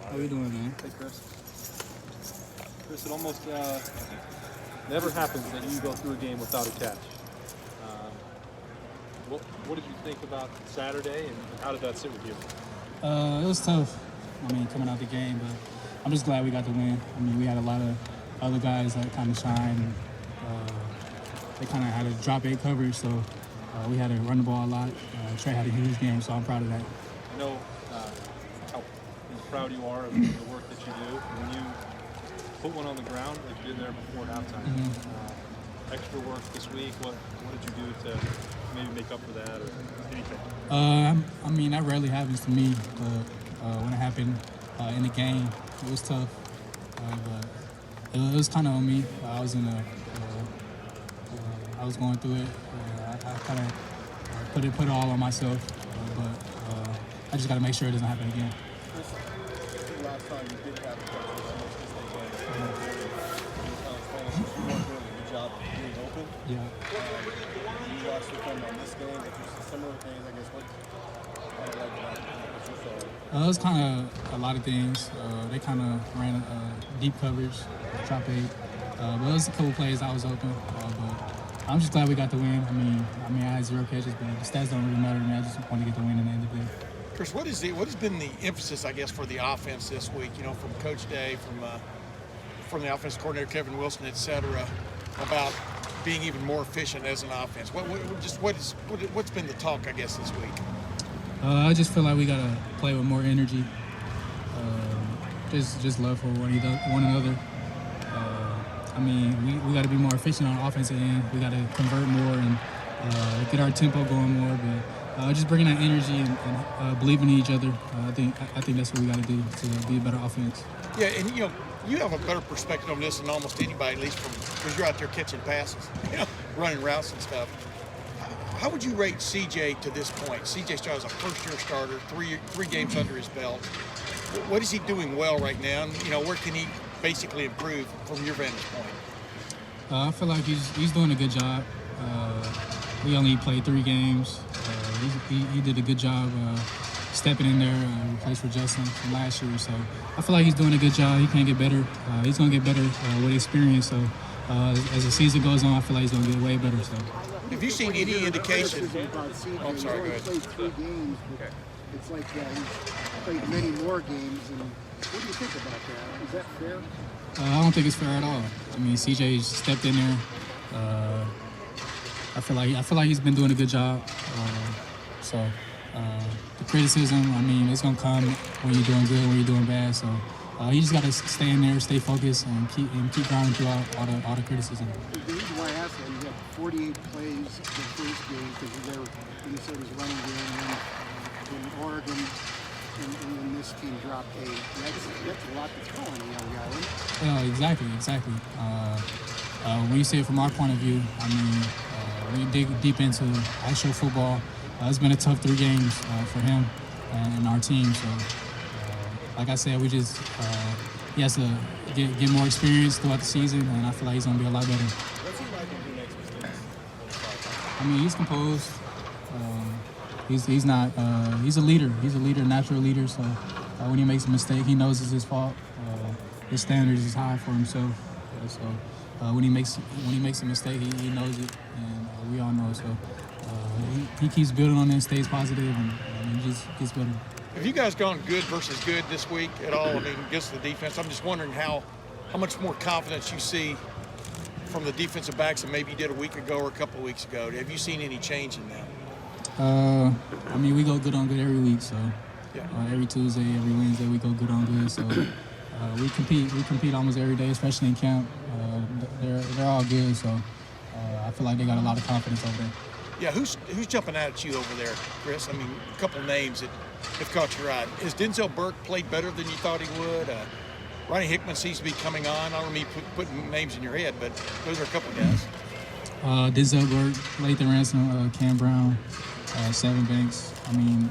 How you doing, man? Hey, Chris. Chris, it almost never happens that you go through a game without a catch. What did you think about Saturday, and how did that sit with you? It was tough. I mean, coming out the game, but I'm just glad we got the win. I mean, we had a lot of other guys that kind of shine. They kind of had a drop 8 coverage, so we had to run the ball a lot. Trey had a huge game, so I'm proud of that. I know how proud you are of the work that you do. When you put one on the ground, like you did there before halftime. Mm-hmm. Extra work this week. What did you do to maybe make up for that, or anything? I mean, that rarely happens to me, but when it happened in the game, it was tough. But it was kind of on me. I was I was going through it. I kind of put it all on myself, but I just got to make sure it doesn't happen again. Last time you did have a coach you weren't doing a good job of being open. Yeah. You watched the film on this game, but there's similar things, I guess. What you saw? It was kind of a lot of things. They kind of ran deep coverage, drop 8. But it was a couple plays I was open. But I'm just glad we got the win. I mean, I had 0 catches, but the stats don't really matter to me. I just want to get the win in the end of the day. Chris, what has been the emphasis, I guess, for the offense this week? You know, from Coach Day, from the offensive coordinator Kevin Wilson, et cetera, about being even more efficient as an offense. What's been the talk, I guess, this week? I just feel like we gotta play with more energy. Just love for one another. I mean, we got to be more efficient on the offensive end. We got to convert more and get our tempo going more. But just bringing that energy and believing in each other. I think that's what we got to do to be a better offense. Yeah, and you have a better perspective on this than almost anybody, at least because you're out there catching passes, running routes and stuff. How would you rate CJ to this point? CJ started as a first-year starter, three games under his belt. What is he doing well right now? And, where can he basically improve from your vantage point? I feel like he's doing a good job. We only played 3 games. He did a good job stepping in there, replaced for Justin from last year. So I feel like he's doing a good job. He can get better. He's going to get better with experience. So as the season goes on, I feel like he's going to get way better. So. Have you seen any indication? I'm sorry, go ahead. He's played 3 games, but it's like he's played many more games. And what do you think about that? Is that fair? I don't think it's fair at all. I mean, CJ stepped in there. I feel like he's been doing a good job. The criticism, I mean, it's gonna come when you're doing good, when you're doing bad. So you just gotta stay in there, stay focused, and keep grinding throughout all the criticism. The reason why I asked that, you had 48 plays the first game because you were Minnesota's running game, and in Oregon, and then this team dropped 8. That's a lot to throw on a young guy, right? Exactly. When you see it from our point of view, I mean, when you dig deep into actual football, it's been a tough 3 games for him and our team. So, like I said, he has to get more experience throughout the season, and I feel like he's going to be a lot better. What's he like when he makes mistakes? I mean, he's composed. He's not. He's a leader. He's a leader, natural leader. So when he makes a mistake, he knows it's his fault. His standards is high for himself. So when he makes a mistake, he knows it, and we all know it. So he keeps building on it, stays positive, and he just gets better. Have you guys gone good versus good this week at all? I mean, against the defense, I'm just wondering how much more confidence you see from the defensive backs than maybe you did a week ago or a couple of weeks ago. Have you seen any change in that? I mean, we go good on good every week. So yeah. Every Tuesday, every Wednesday, we go good on good. So we compete almost every day, especially in camp. They're all good. So I feel like they got a lot of confidence over there. Yeah, who's jumping out at you over there, Chris? I mean, a couple names that have caught your eye. Has Denzel Burke played better than you thought he would? Ronnie Hickman seems to be coming on. I don't mean putting names in your head, but those are a couple guys. Denzel Burke, Lathan Ransom, Cam Brown, Seven Banks. I mean,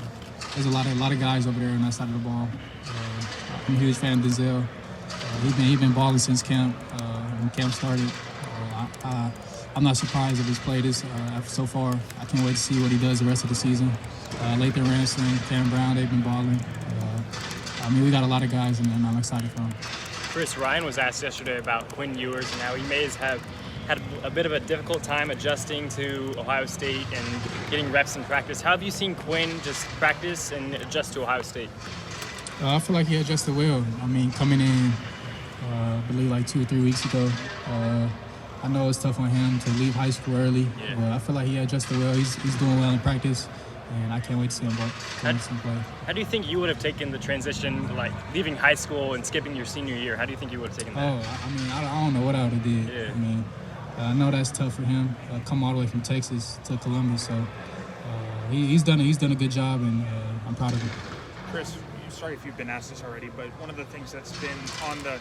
there's a lot of guys over there on that side of the ball. I'm a huge fan of Denzel. He's been balling since camp. When camp started. I'm not surprised if he's played this so far. I can't wait to see what he does the rest of the season. Lathan Ransom, Cam Brown, they've been balling. I mean, we got a lot of guys, and I'm excited for them. Chris, Ryan was asked yesterday about Quinn Ewers and how he may have had a bit of a difficult time adjusting to Ohio State and getting reps in practice. How have you seen Quinn just practice and adjust to Ohio State? I feel like he adjusted well. I mean, coming in, I believe like 2 or 3 weeks ago, I know it's tough on him to leave high school early, but I feel like he adjusted well. He's doing well in practice, and I can't wait to see him play. How do you think you would have taken the transition, like leaving high school and skipping your senior year? How do you think you would have taken that? I mean, I don't know what I would have did. Yeah. I mean, I know that's tough for him. Come all the way from Texas to Columbus, so he's done a good job, and I'm proud of him. Chris, sorry if you've been asked this already, but one of the things that's been on a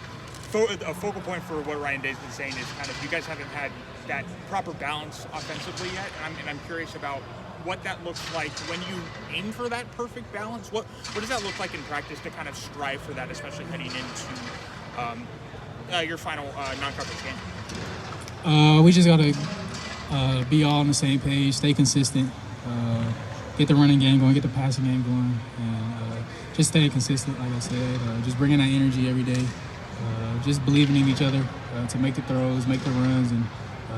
focal point for what Ryan Day's been saying is kind of you guys haven't had that proper balance offensively yet, and I'm curious about what that looks like when you aim for that perfect balance. What does that look like in practice to kind of strive for that, especially heading into your final non-conference game? We just gotta be all on the same page, stay consistent, get the running game going, get the passing game going, and just stay consistent. Like I said, just bringing that energy every day, just believing in each other to make the throws, make the runs, and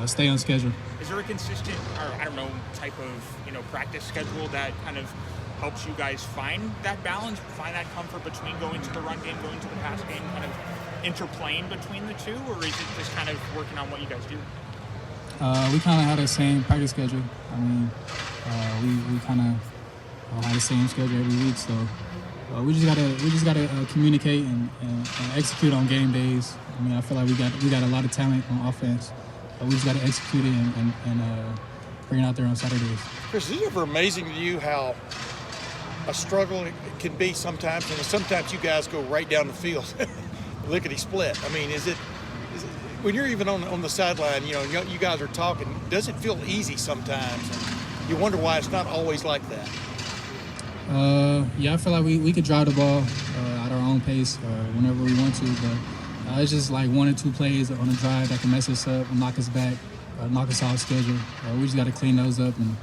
stay on schedule. Is there a consistent, or I don't know, type of practice schedule that kind of helps you guys find that balance, find that comfort between going to the run game, going to the pass game, kind of interplaying between the two, or is it just kind of working on what you guys do? We kind of had the same practice schedule. I mean, we kind of had the same schedule every week, so we just gotta communicate and execute on game days. I mean, I feel like we got a lot of talent on offense. We just gotta execute it and bring it out there on Saturdays. Chris, is it ever amazing to you how a struggle it can be sometimes, and sometimes you guys go right down the field, lickety split? I mean, is it when you're even on the sideline, you guys are talking, does it feel easy sometimes? And you wonder why it's not always like that. Yeah, I feel like we could drive the ball at our own pace whenever we want to, but it's just like 1 or 2 plays on a drive that can mess us up and knock us back, knock us off schedule. We just got to clean those up and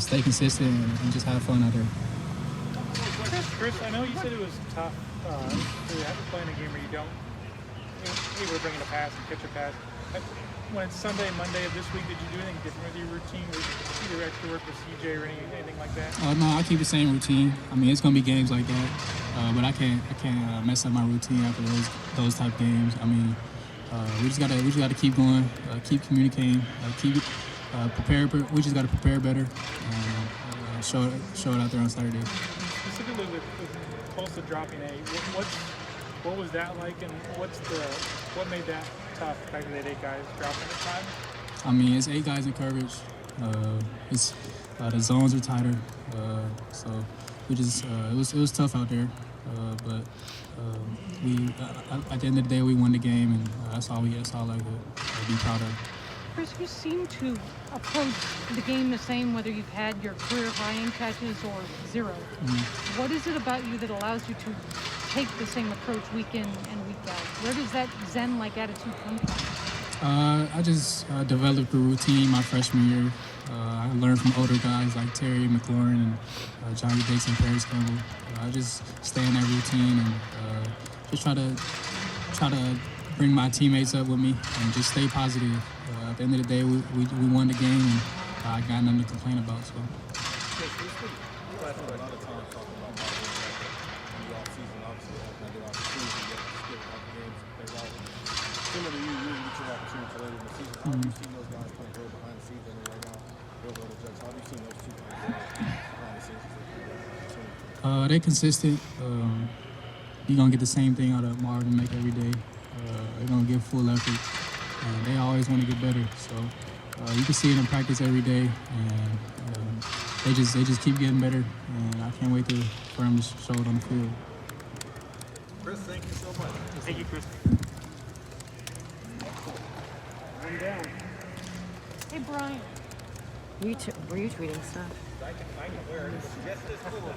stay consistent and just have fun out there. Chris, I know you said it was tough to have to play in a game where you don't able to bring in a pass and catch a pass. When it's Sunday, Monday of this week, did you do anything different with your routine? Either extra work with CJ or anything like that? No, I keep the same routine. I mean, it's gonna be games like that, but I can't mess up my routine after those type games. I mean, we just gotta keep going, keep communicating, keep prepared. We just gotta prepare better, and show it out there on Saturday. Specifically with Tulsa dropping a, what was that like, and what made that tough? The fact that 8 guys dropping at times. I mean, it's 8 guys in coverage. It's the zones are tighter, so we just it was tough out there. But we at the end of the day we won the game, and that's all I could be proud of. Chris, you seem to approach the game the same whether you've had your career high in catches or 0. Mm-hmm. What is it about you that allows you to take the same approach week in and week out? Where does that Zen-like attitude come from? I just developed a routine my freshman year. I learned from older guys like Terry McLaurin and Johnny Dix and Paris Campbell. I just stay in that routine and just try to bring my teammates up with me and just stay positive. At the end of the day, we won the game, and I got nothing to complain about. So. Similar to you usually get your opportunity to later in the season. How have you seen those guys kind of grow behind the scenes right now? How have you seen those two kind of grow behind the scenes? They're consistent. You're going to get the same thing out of Marvin Mack every day. They're going to give full effort. And they always want to get better. So you can see it in practice every day. And they just keep getting better. And I can't wait for them to show it on the field. Chris, thank you so much. Thank you, Chris. One down. Hey, Brian. Were you tweeting stuff? I can wear it. It's just as cool.